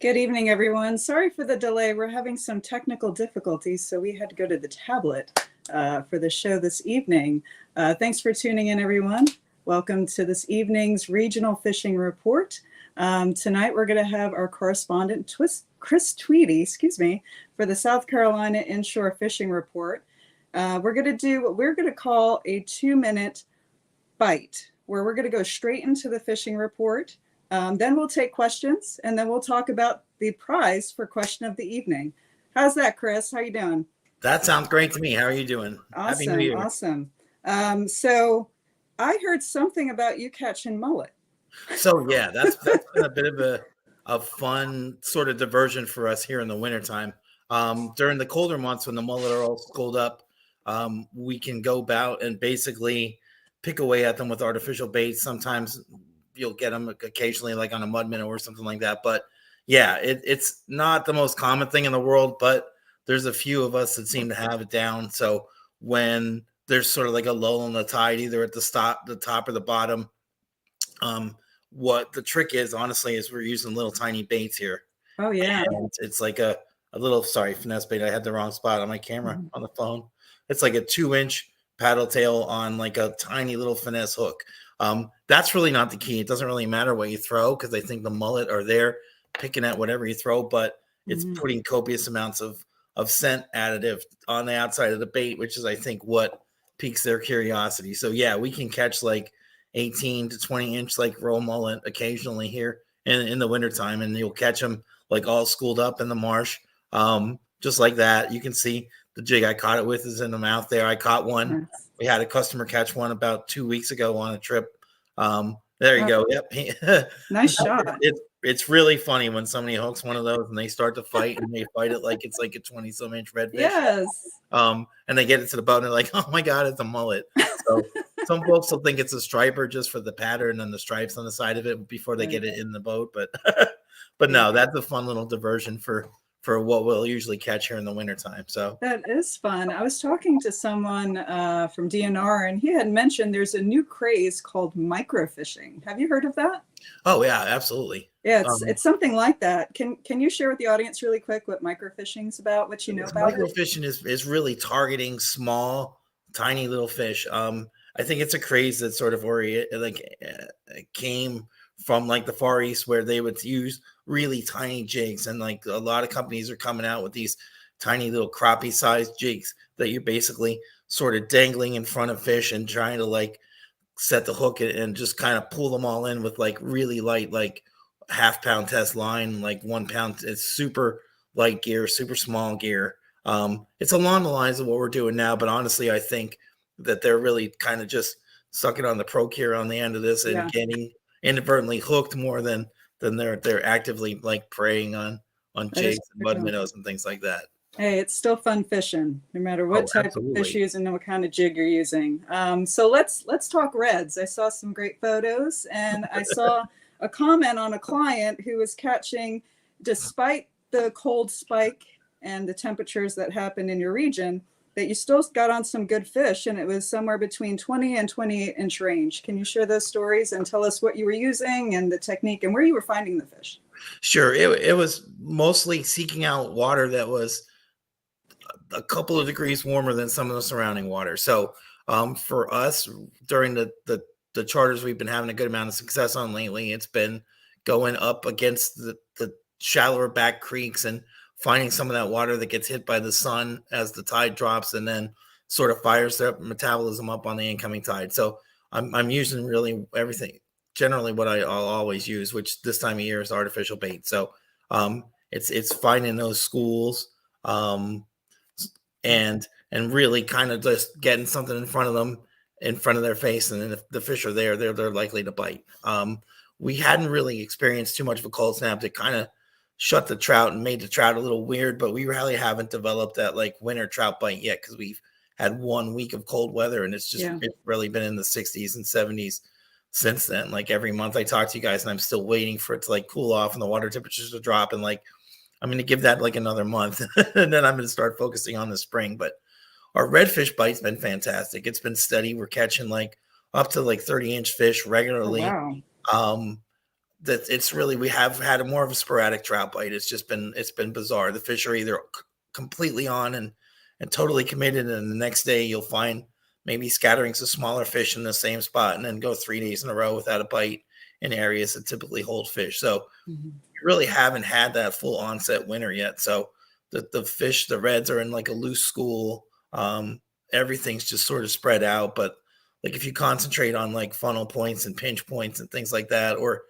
Good evening, everyone. Sorry for the delay. We're having some technical difficulties, so we had to go to the tablet for the show this evening. Thanks for tuning in, everyone. Welcome to this evening's Regional Fishing Report. Tonight, we're going to have our correspondent, Chris Tweedy, for the South Carolina Inshore Fishing Report. We're going to do what we're going to call a 2-minute bite, where we're going to go straight into the fishing report. Then we'll take questions, and then we'll talk about the prize for question of the evening. How's that, Chris? How you doing? That sounds great to me. How are you doing? Awesome, Happy New Year. Awesome. So I heard something about you catching mullet. So yeah, that's been a bit of a fun sort of diversion for us here in the wintertime. During the colder months when the mullet are all schooled up, we can go about and basically pick away at them with artificial baits. Sometimes you'll get them occasionally like on a mud minnow or something like that. But yeah, it's not the most common thing in the world, but there's a few of us that seem to have it down. So when there's sort of like a lull in the tide, either at the top or the bottom, what the trick is, honestly, is we're using little tiny baits here. Oh yeah. And it's like a little, finesse bait. I had the wrong spot on my camera on the phone. It's like a 2-inch paddle tail on like a tiny little finesse hook. That's really not the key. It doesn't really matter what you throw, because I think the mullet are there picking at whatever you throw, but it's putting copious amounts of scent additive on the outside of the bait, which is, I think, what piques their curiosity. So yeah, we can catch like 18 to 20 inch like roe mullet occasionally here in the wintertime, and you'll catch them like all schooled up in the marsh. Just like that. You can see the jig I caught it with is in the mouth there. I caught one. We had a customer catch one about 2 weeks ago on a trip. There you go. Yep. Nice shot. It's really funny when somebody hooks one of those and they start to fight, and they fight it like it's like a 20-some inch redfish. Yes. And they get it to the boat and they're like, oh my God, it's a mullet. So some folks will think it's a striper just for the pattern and the stripes on the side of it before they get it in the boat. But no, that's a fun little diversion for what we'll usually catch here in the wintertime. So that is fun. I was talking to someone from DNR, and he had mentioned there's a new craze called microfishing. Have you heard of that? Oh yeah, absolutely. Yeah, it's something like that. Can you share with the audience really quick what microfishing is about, what you know about microfishing is really targeting small, tiny little fish. I think it's a craze that sort of came from like the Far East, where they would use really tiny jigs, and like a lot of companies are coming out with these tiny little crappie sized jigs that you're basically sort of dangling in front of fish and trying to like set the hook and just kind of pull them all in with like really light, like half-pound test line, like 1 pound. It's super light gear, super small gear. It's along the lines of what we're doing now, but honestly, I think that they're really kind of just sucking on the pro gear on the end of this and getting inadvertently hooked more than they're actively like preying on jigs and mud minnows and things like that. Hey, it's still fun fishing, no matter what type of fish you're using and what kind of jig you're using. So let's talk reds. I saw some great photos, and I saw a comment on a client who was catching, despite the cold spike and the temperatures that happened in your region, that you still got on some good fish, and it was somewhere between 20 and 28 inch range. Can you share those stories and tell us what you were using and the technique and where you were finding the fish? Sure. It was mostly seeking out water that was a couple of degrees warmer than some of the surrounding water. So for us, during the charters we've been having a good amount of success on lately, it's been going up against the shallower back creeks and finding some of that water that gets hit by the sun as the tide drops, and then sort of fires their metabolism up on the incoming tide. So I'm using really everything, generally what I'll always use, which this time of year is artificial bait. So it's finding those schools and really kind of just getting something in front of them, in front of their face, and then if the fish are there, they're likely to bite. We hadn't really experienced too much of a cold snap to kind of shut the trout and made the trout a little weird, but we really haven't developed that like winter trout bite yet because we've had 1 week of cold weather and it's really been in the 60s and 70s since then. Like every month I talk to you guys and I'm still waiting for it to like cool off and the water temperatures to drop, and like I'm going to give that like another month and then I'm going to start focusing on the spring. But our redfish bite's been fantastic. It's been steady. We're catching like up to like 30-inch fish regularly. Oh, wow. That it's really, we have had a more of a sporadic trout bite. It's been bizarre. The fish are either completely on and totally committed, and the next day you'll find maybe scatterings of smaller fish in the same spot, and then go 3 days in a row without a bite in areas that typically hold fish. So you really haven't had that full onset winter yet. So the fish, the reds are in like a loose school. Everything's just sort of spread out. But like if you concentrate on like funnel points and pinch points and things like that, or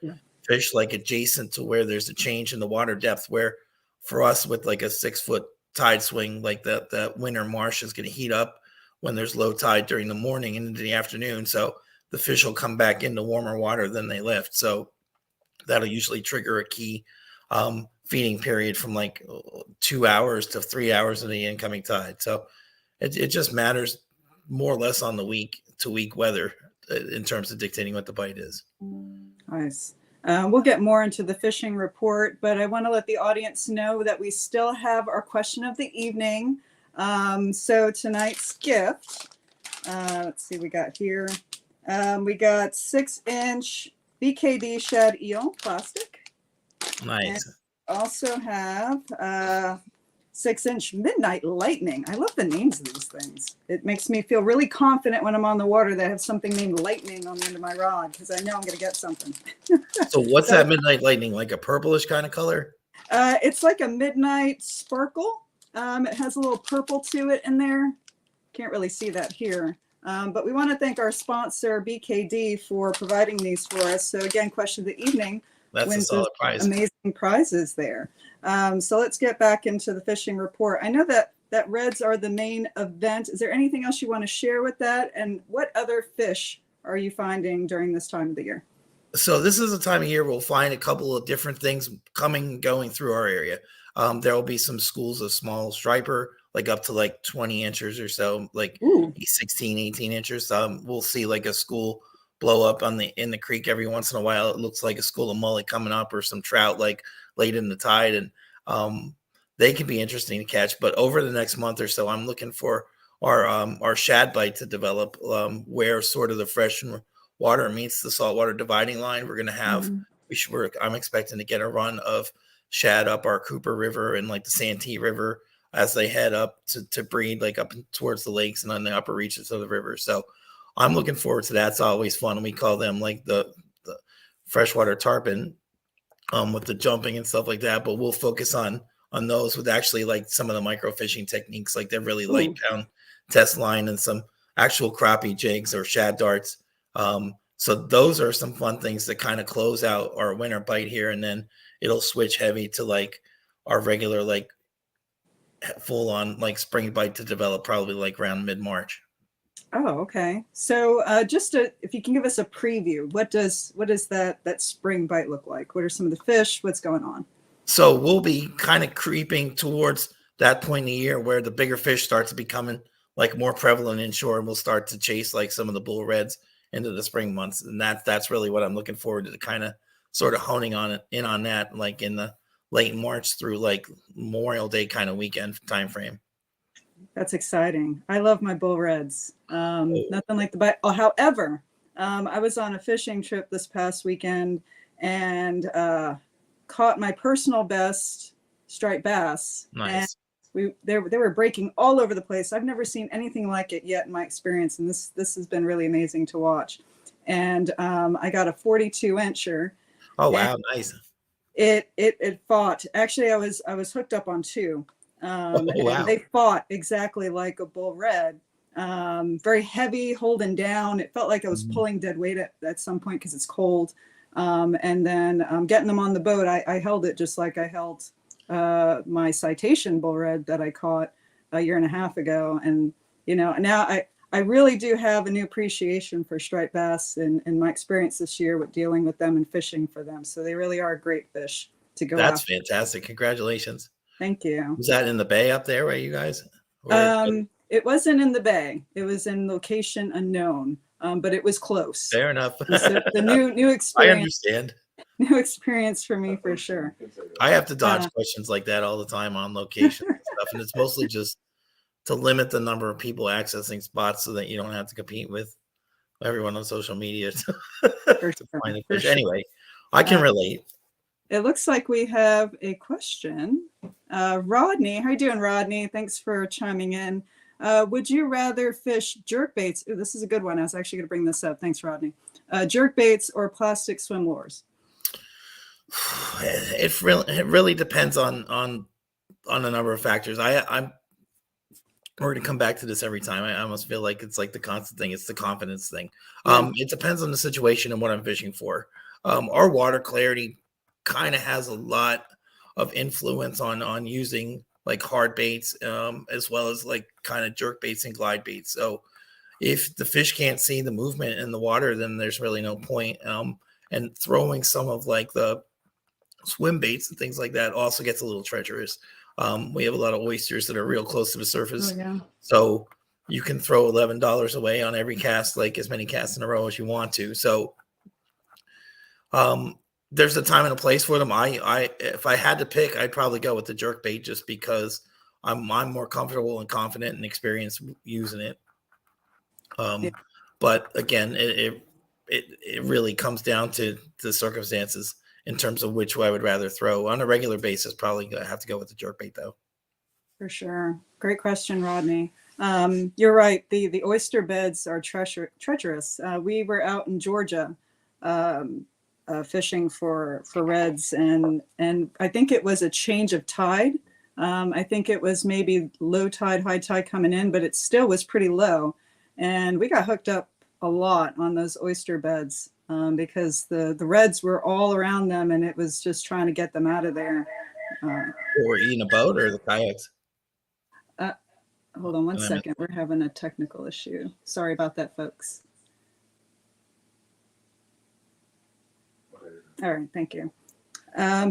fish like adjacent to where there's a change in the water depth, where for us with like a 6-foot tide swing, like that winter marsh is going to heat up when there's low tide during the morning and into the afternoon. So the fish will come back into warmer water than they left. So that'll usually trigger a key feeding period from like 2 hours to 3 hours of the incoming tide. So it just matters more or less on the week to week weather in terms of dictating what the bite is. Nice. We'll get more into the fishing report, but I want to let the audience know that we still have our question of the evening. So tonight's gift, let's see, we got here. We got 6-inch BKD shad eel plastic. Nice. And also have 6-inch midnight lightning. I love the names of these things. It makes me feel really confident when I'm on the water that I have something named lightning on the end of my rod, because I know I'm going to get something. So what's that midnight lightning? Like a purplish kind of color? It's like a midnight sparkle. It has a little purple to it in there. Can't really see that here. But we want to thank our sponsor, BKD, for providing these for us. So again, question of the evening. That's a solid prize. Amazing prizes there. So let's get back into the fishing report. I know that reds are the main event. Is there anything else you want to share with that? And what other fish are you finding during this time of the year? So this is a time of year we'll find a couple of different things going through our area. There will be some schools of small striper, like up to like 20 inches or so, like 16, 18 inches. We'll see like a school blow up in the creek every once in a while. It looks like a school of mullet coming up, or some trout like late in the tide, and they can be interesting to catch. But over the next month or so, I'm looking for our shad bite to develop, where sort of the fresh water meets the saltwater dividing line. We're going to have I'm expecting to get a run of shad up our Cooper River and like the Santee River as they head up to breed, like up towards the lakes and on the upper reaches of the river. So I'm looking forward to that. It's always fun. And we call them like the freshwater tarpon, with the jumping and stuff like that. But we'll focus on those with actually like some of the micro fishing techniques, like they're really light pound test line and some actual crappie jigs or shad darts. So those are some fun things that kind of close out our winter bite here. And then it'll switch heavy to like our regular, like full on like spring bite to develop probably like around mid-March. Oh, okay. So if you can give us a preview, what does that spring bite look like? What are some of the fish? What's going on? So we'll be kind of creeping towards that point in the year where the bigger fish starts becoming like more prevalent inshore, and we'll start to chase like some of the bull reds into the spring months. And that's really what I'm looking forward to, kind of sort of honing on that, like in the late March through like Memorial Day kind of weekend time frame. That's exciting. I love my bull reds. Nothing like the bite. Oh, however, I was on a fishing trip this past weekend and caught my personal best striped bass. Nice. And they were breaking all over the place. I've never seen anything like it yet in my experience, and this has been really amazing to watch. And I got a 42-incher. Oh wow, nice. It fought. Actually, I was hooked up on two. Wow. And they fought exactly like a bull red. Very heavy, holding down. It felt like I was pulling dead weight at some point because it's cold. And then getting them on the boat, I held it just like I held my citation bull red that I caught a year and a half ago. And now I really do have a new appreciation for striped bass in my experience this year with dealing with them and fishing for them. So they really are great fish to go That's after. fantastic. Congratulations. Thank you. Was that in the bay up there where you guys? Or It wasn't in the bay. It was in location unknown, but it was close. fair enough. So the new I experience, understand. new experience for me for sure. I have to dodge questions like that all the time on location and stuff, and it's mostly just to limit the number of people accessing spots so that you don't have to compete with everyone on social media to find a fish. Sure. Anyway, I can relate. It looks like we have a question. Rodney, how you doing, Rodney? Thanks for chiming in. Would you rather fish jerk baits? Ooh, this is a good one. I was actually going to bring this up. Thanks, Rodney. Jerk baits or plastic swim lures? It really depends on a number of factors. We're going to come back to this every time. I almost feel like it's like the constant thing. It's the confidence thing. It depends on the situation and what I'm fishing for. Our water clarity kind of has a lot of influence on using like hard baits, as well as like kind of jerk baits and glide baits. So if the fish can't see the movement in the water, then there's really no point. And throwing some of like the swim baits and things like that also gets a little treacherous. We have a lot of oysters that are real close to the surface. So you can throw $11 away on every cast, like as many casts in a row as you want to. So there's a time and a place for them. If I had to pick, I'd probably go with the jerk bait just because I'm more comfortable and confident and experienced using it. But again, it really comes down to the circumstances in terms of which way I would rather throw. On a regular basis, probably have to go with the jerk bait though. For sure. Great question, Rodney. You're right. The oyster beds are treacherous. We were out in Georgia fishing for reds, and I think it was a change of tide. I think it was maybe low tide, high tide coming in, but it still was pretty low. And we got hooked up a lot on those oyster beds because the reds were all around them, and it was just trying to get them out of there. Or eating a boat or the kayaks? Hold on one second. We're having a technical issue. Sorry about that, folks. All right, thank you.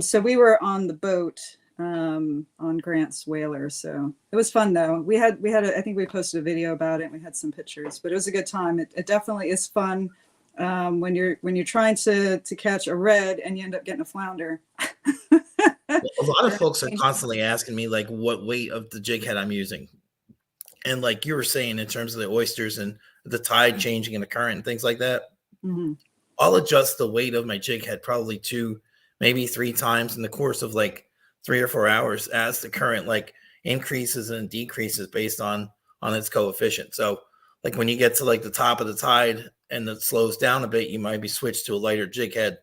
So we were on the boat on Grant's Whaler. So it was fun though. We had I think we posted a video about it and we had some pictures, but it was a good time. It definitely is fun when you're trying to catch a red and you end up getting a flounder. A lot of folks are constantly asking me like what weight of the jig head I'm using. And like you were saying, in terms of the oysters and the tide changing and the current and things like that, I'll adjust the weight of my jig head probably 2, maybe 3 times in the course of like 3 or 4 hours as the current like increases and decreases based on its coefficient. So like when you get to like the top of the tide and it slows down a bit, you might be switched to a lighter jig head.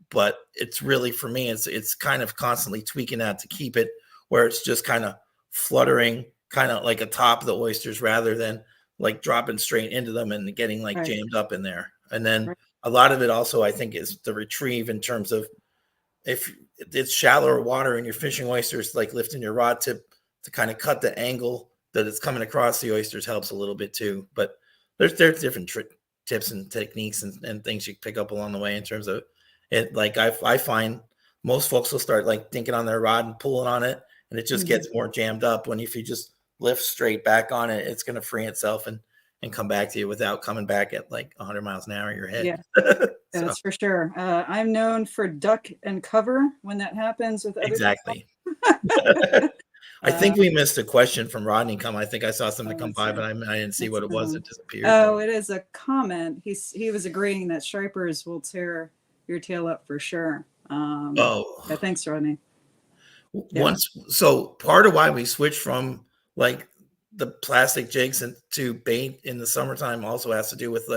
But it's really, for me, it's kind of constantly tweaking that to keep it where it's just kind of fluttering, kind of like atop the oysters rather than like dropping straight into them and getting like jammed up in there. And then a lot of it also, I think, is the retrieve in terms of if it's shallower water and you're fishing oysters, like lifting your rod tip to kind of cut the angle that it's coming across the oysters helps a little bit too. But there's different tips and techniques and things you pick up along the way in terms of it. Like I find most folks will start like dinking on their rod and pulling on it, and it just gets more jammed up. When if you just lift straight back on it, it's going to free itself and come back to you without coming back at like 100 miles an hour in your head. Yeah, that's for sure. I'm known for duck and cover when that happens with other exactly. I think we missed a question from Rodney come. I think I saw something come by, but I didn't see what it was. It disappeared. Oh, it is a comment. He was agreeing that stripers will tear your tail up for sure. Yeah, thanks, Rodney. So part of why we switched from like the plastic jigs to bait in the summertime also has to do with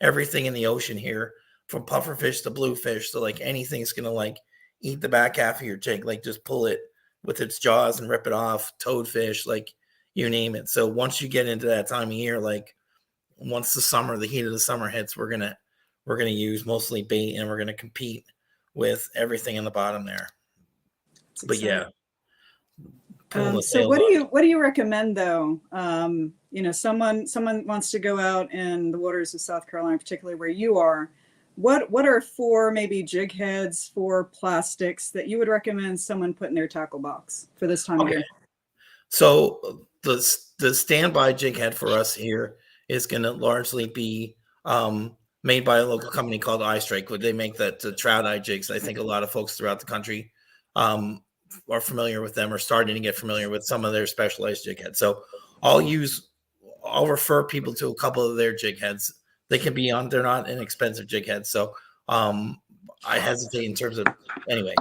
everything in the ocean here, from pufferfish to bluefish. So like anything's gonna like eat the back half of your jig, like just pull it with its jaws and rip it off. Toadfish, like you name it. So once you get into that time of year, like once the heat of the summer hits, we're gonna use mostly bait and we're gonna compete with everything in the bottom there. But yeah. So what do you recommend though? Someone wants to go out in the waters of South Carolina, particularly where you are. what are four maybe jig heads, four plastics that you would recommend someone put in their tackle box for this time of Okay. year? So the standby jig head for us here is going to largely be made by a local company called iStrike. Where they make the trout eye jigs. I think a lot of folks throughout the country um, are familiar with them or starting to get familiar with some of their specialized jig heads. So I'll refer people to a couple of their jig heads. They can be on. They're not inexpensive jig heads. So I hesitate in terms of anyway,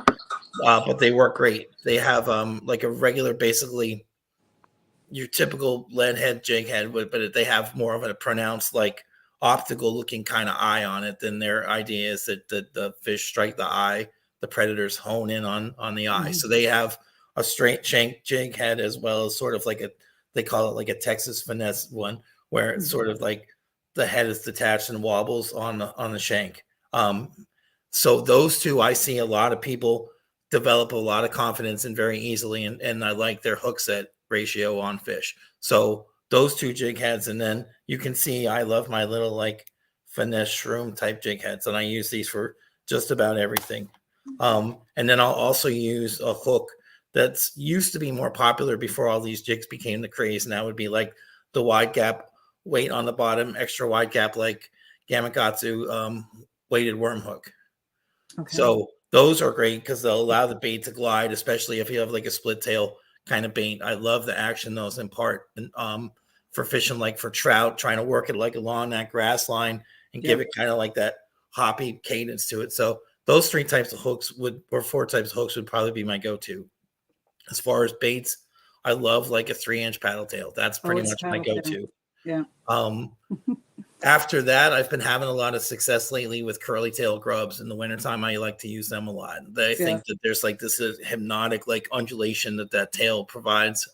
but they work great. They have like a regular, basically your typical lead head jig head, but they have more of a pronounced like optical looking kind of eye on it. Than their idea is that the fish strike the eye, the predators hone in on the eye. So they have a straight shank jig head as well as sort of like they call it like a Texas finesse one, where it's sort of like the head is detached and wobbles on the shank. So those two, I see a lot of people develop a lot of confidence in very easily, and I like their hook set ratio on fish. So those two jig heads, and then you can see I love my little like finesse shroom type jig heads, and I use these for just about everything. And then I'll also use a hook that's used to be more popular before all these jigs became the craze, and that would be like the wide gap weight on the bottom, extra wide gap like Gamakatsu weighted worm hook. Okay. So those are great because they'll allow the bait to glide, especially if you have like a split tail kind of bait. I love the action those impart, and for fishing, like for trout, trying to work it like along that grass line and give it kind of like that hoppy cadence to it. So those three types of hooks or four types of hooks would probably be my go-to. As far as baits, I love like a 3-inch paddle tail. That's pretty much my go-to. Yeah. After that, I've been having a lot of success lately with curly tail grubs. In the wintertime, I like to use them a lot. I think that there's like this hypnotic like undulation that tail provides.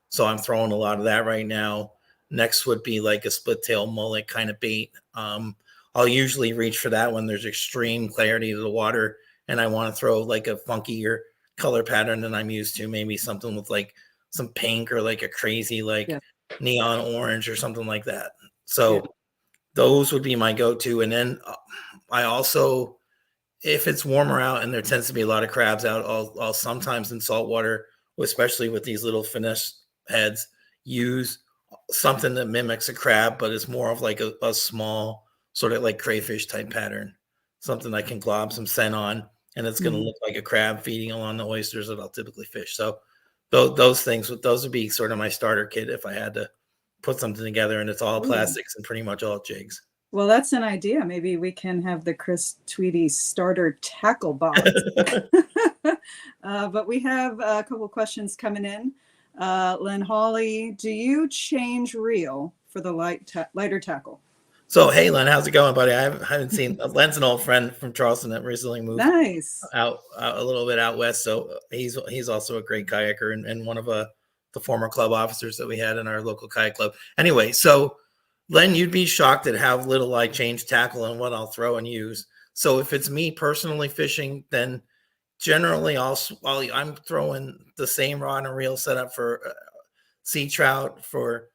So I'm throwing a lot of that right now. Next would be like a split tail mullet kind of bait. I'll usually reach for that when there's extreme clarity to the water and I want to throw like a funkier color pattern than I'm used to. Maybe something with like some pink or like a crazy like neon orange or something like that. So those would be my go-to. And then I also, if it's warmer out and there tends to be a lot of crabs out, I'll sometimes in saltwater, especially with these little finesse heads, use something that mimics a crab, but it's more of like a small sort of like crayfish type pattern, something I can glob some scent on, and it's going to look like a crab feeding along the oysters that I'll typically fish. So those would be sort of my starter kit if I had to put something together, and it's all plastics and pretty much all jigs. Well, that's an idea. Maybe we can have the Chris Tweedy starter tackle box. But we have a couple questions coming in. Lynn Hawley, do you change reel for the lighter tackle? So, hey, Len, how's it going, buddy? I haven't seen Len's an old friend from Charleston that recently moved out a little bit out west. So he's also a great kayaker and one of the former club officers that we had in our local kayak club. Anyway, so Len, you'd be shocked at how little I change tackle and what I'll throw and use. So if it's me personally fishing, then generally I'm throwing the same rod and reel setup for sea trout, for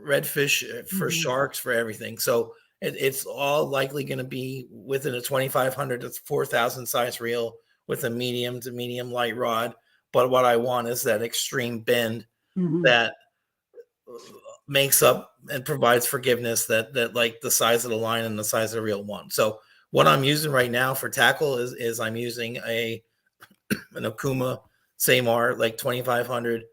redfish, for sharks, for everything. So it's all likely going to be within a 2,500 to 4,000 size reel with a medium to medium light rod. But what I want is that extreme bend that makes up and provides forgiveness that like the size of the line and the size of the reel one. So what I'm using right now for tackle is I'm using an Okuma Samar like 2,500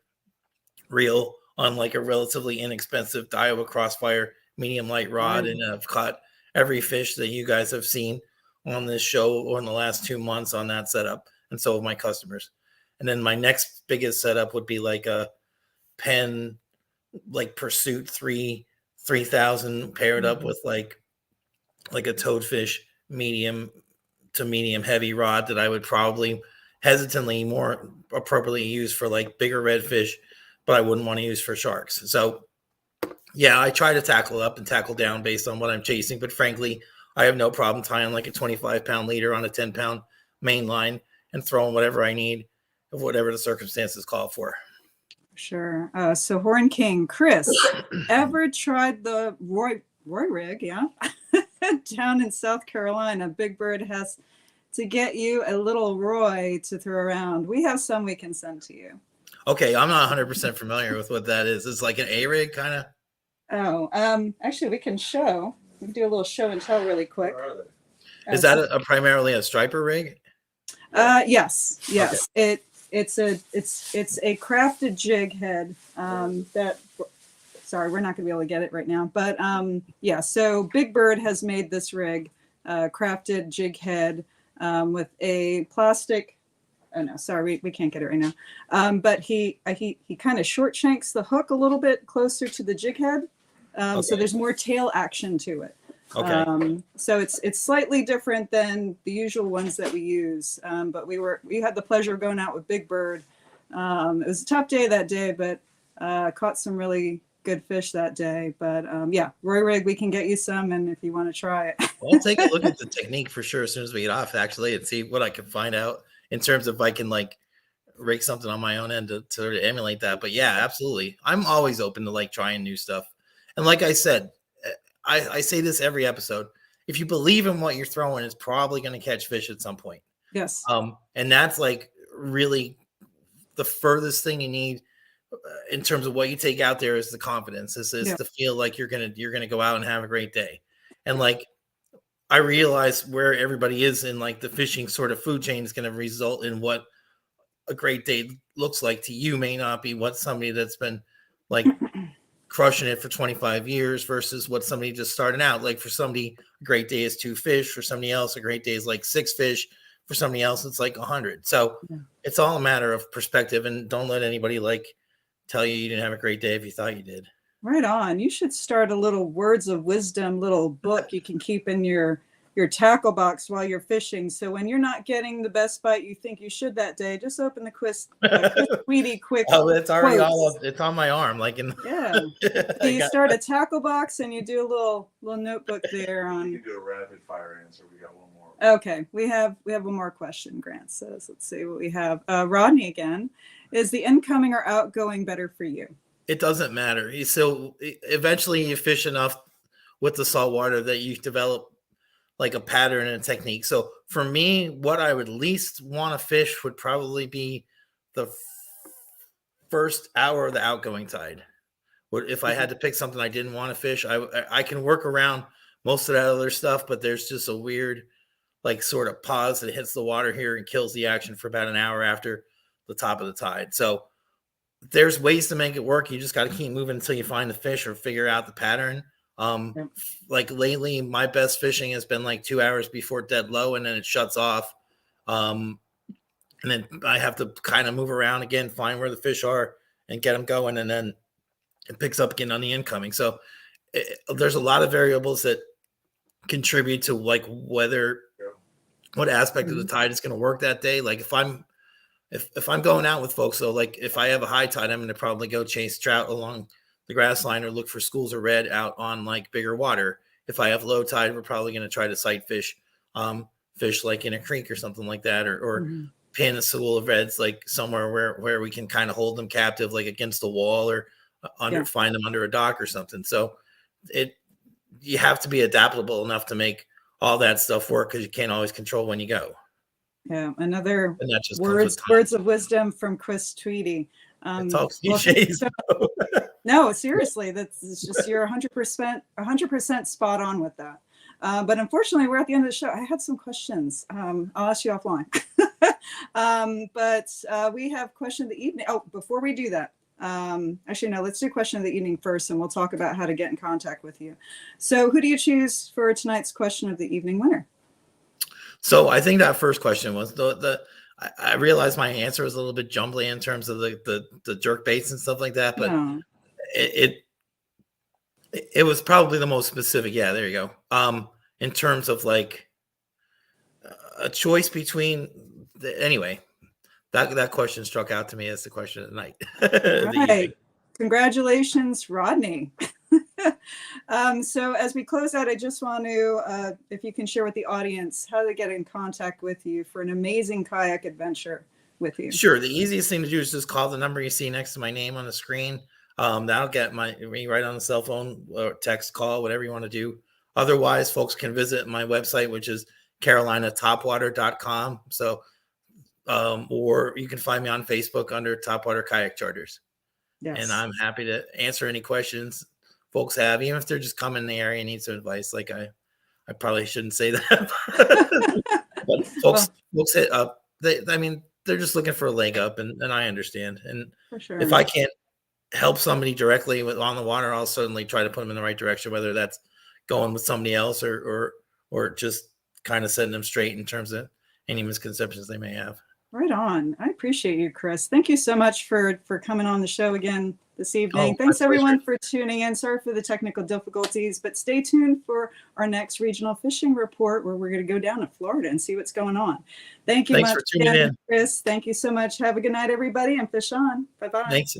reel on like a relatively inexpensive Daiwa Crossfire medium light rod. And I've caught every fish that you guys have seen on this show or in the last 2 months on that setup. And so have my customers. And then my next biggest setup would be like a Penn, like Pursuit 3000 paired up with like a toadfish medium to medium heavy rod that I would probably hesitantly more appropriately use for like bigger redfish, but I wouldn't want to use for sharks. So yeah, I try to tackle up and tackle down based on what I'm chasing, but frankly, I have no problem tying like a 25-pound leader on a 10-pound main line and throwing whatever I need of whatever the circumstances call for. Sure. So Horn King, Chris, ever tried the Roy rig? Yeah. down in South Carolina, Big Bird has to get you a little Roy to throw around. We have some we can send to you. Okay, I'm not 100% familiar with what that is. It's like an A-rig kind of. Oh, actually, we can show. We can do a little show and tell really quick. Where are they? Is that a primarily a striper rig? Yes. Okay. It's a crafted jig head that. Sorry, we're not going to be able to get it right now, but yeah. So Big Bird has made this rig, crafted jig head with a plastic. Oh no, sorry, we can't get it right now. But he kind of short shanks the hook a little bit closer to the jig head, Okay. so there's more tail action to it. Okay. So it's slightly different than the usual ones that we use. But we had the pleasure of going out with Big Bird. It was a tough day that day, but caught some really good fish that day. But yeah, Roy Rig, we can get you some, and if you want to try it. I'll take a look at the technique for sure as soon as we get off, actually, and see what I can find out in terms of if I can like rig something on my own end to sort of emulate that. But yeah, absolutely. I'm always open to like trying new stuff. And like I said, I say this every episode. If you believe in what you're throwing, it's probably going to catch fish at some point. Yes. And that's like really the furthest thing you need in terms of what you take out there is the confidence. This is to feel like you're gonna go out and have a great day. And like I realize where everybody is in like the fishing sort of food chain is going to result in what a great day looks like to you may not be what somebody that's been like crushing it for 25 years versus what somebody just starting out. Like for somebody, a great day is 2 fish. For somebody else, a great day is like 6 fish. For somebody else, it's like 100. So it's all a matter of perspective, and don't let anybody like tell you didn't have a great day if you thought you did. Right on. You should start a little words of wisdom, little book you can keep in your tackle box while you're fishing. So when you're not getting the best bite you think you should that day, just open the Chris Tweedy quick. Oh, it's already quotes. all up. It's on my arm. Like in So you start a tackle box and you do a little notebook there on. You can do a rapid fire answer. We got one more. Okay, we have one more question. Grant says, let's see what we have. Rodney again. Is the incoming or outgoing better for you? It doesn't matter. So eventually you fish enough with the salt water that you develop like a pattern and a technique. So for me, what I would least want to fish would probably be the first hour of the outgoing tide. If I had to pick something I didn't want to fish, I can work around most of that other stuff, but there's just a weird like sort of pause that hits the water here and kills the action for about an hour after the top of the tide. So there's ways to make it work. You just got to keep moving until you find the fish or figure out the pattern. Like lately, my best fishing has been like 2 hours before dead low, and then it shuts off. And then I have to kind of move around again, find where the fish are and get them going. And then it picks up again on the incoming. So there's a lot of variables that contribute to like what aspect of the tide is going to work that day. Like if I'm going out with folks, so like if I have a high tide, I'm going to probably go chase trout along the grass line or look for schools of red out on like bigger water. If I have low tide, we're probably going to try to sight fish like in a creek or something like that, or pin a school of reds like somewhere where we can kind of hold them captive, like against the wall or find them under a dock or something. So you have to be adaptable enough to make all that stuff work because you can't always control when you go. Yeah, another words of wisdom from Chris Tweedy. It's all cliches. No, seriously, that's just you're 100% spot on with that. But unfortunately, we're at the end of the show. I had some questions. I'll ask you offline. But we have question of the evening. Oh, before we do that, actually, no, let's do question of the evening first, and we'll talk about how to get in contact with you. So who do you choose for tonight's question of the evening winner? So I think that first question was I realized my answer was a little bit jumbly in terms of the jerk baits and stuff like that, but it was probably the most specific. Yeah, there you go. In terms of like a choice between anyway, that question struck out to me as the question of the night. Right. Congratulations, Rodney. So as we close out, I just want to, if you can share with the audience how to get in contact with you for an amazing kayak adventure with you. Sure. The easiest thing to do is just call the number you see next to my name on the screen. That'll get me right on the cell phone or text call, whatever you want to do. Otherwise, folks can visit my website, which is carolinatopwater.com. So, or you can find me on Facebook under Topwater Kayak Charters. Yes. And I'm happy to answer any questions folks have, even if they're just coming in the area and need some advice. Like I probably shouldn't say that, but folks hit up. They're just looking for a leg up, and I understand. And for sure. if I can't help somebody directly on the water, I'll certainly try to put them in the right direction, whether that's going with somebody else or just kind of setting them straight in terms of any misconceptions they may have. Right on. I appreciate you, Chris. Thank you so much for coming on the show again this evening. Thanks everyone for tuning in. Sorry for the technical difficulties, but stay tuned for our next regional fishing report where we're going to go down to Florida and see what's going on. Thank you Thanks much for tuning in, Chris. Thank you so much. Have a good night, everybody, and fish on. Bye-bye. Thanks.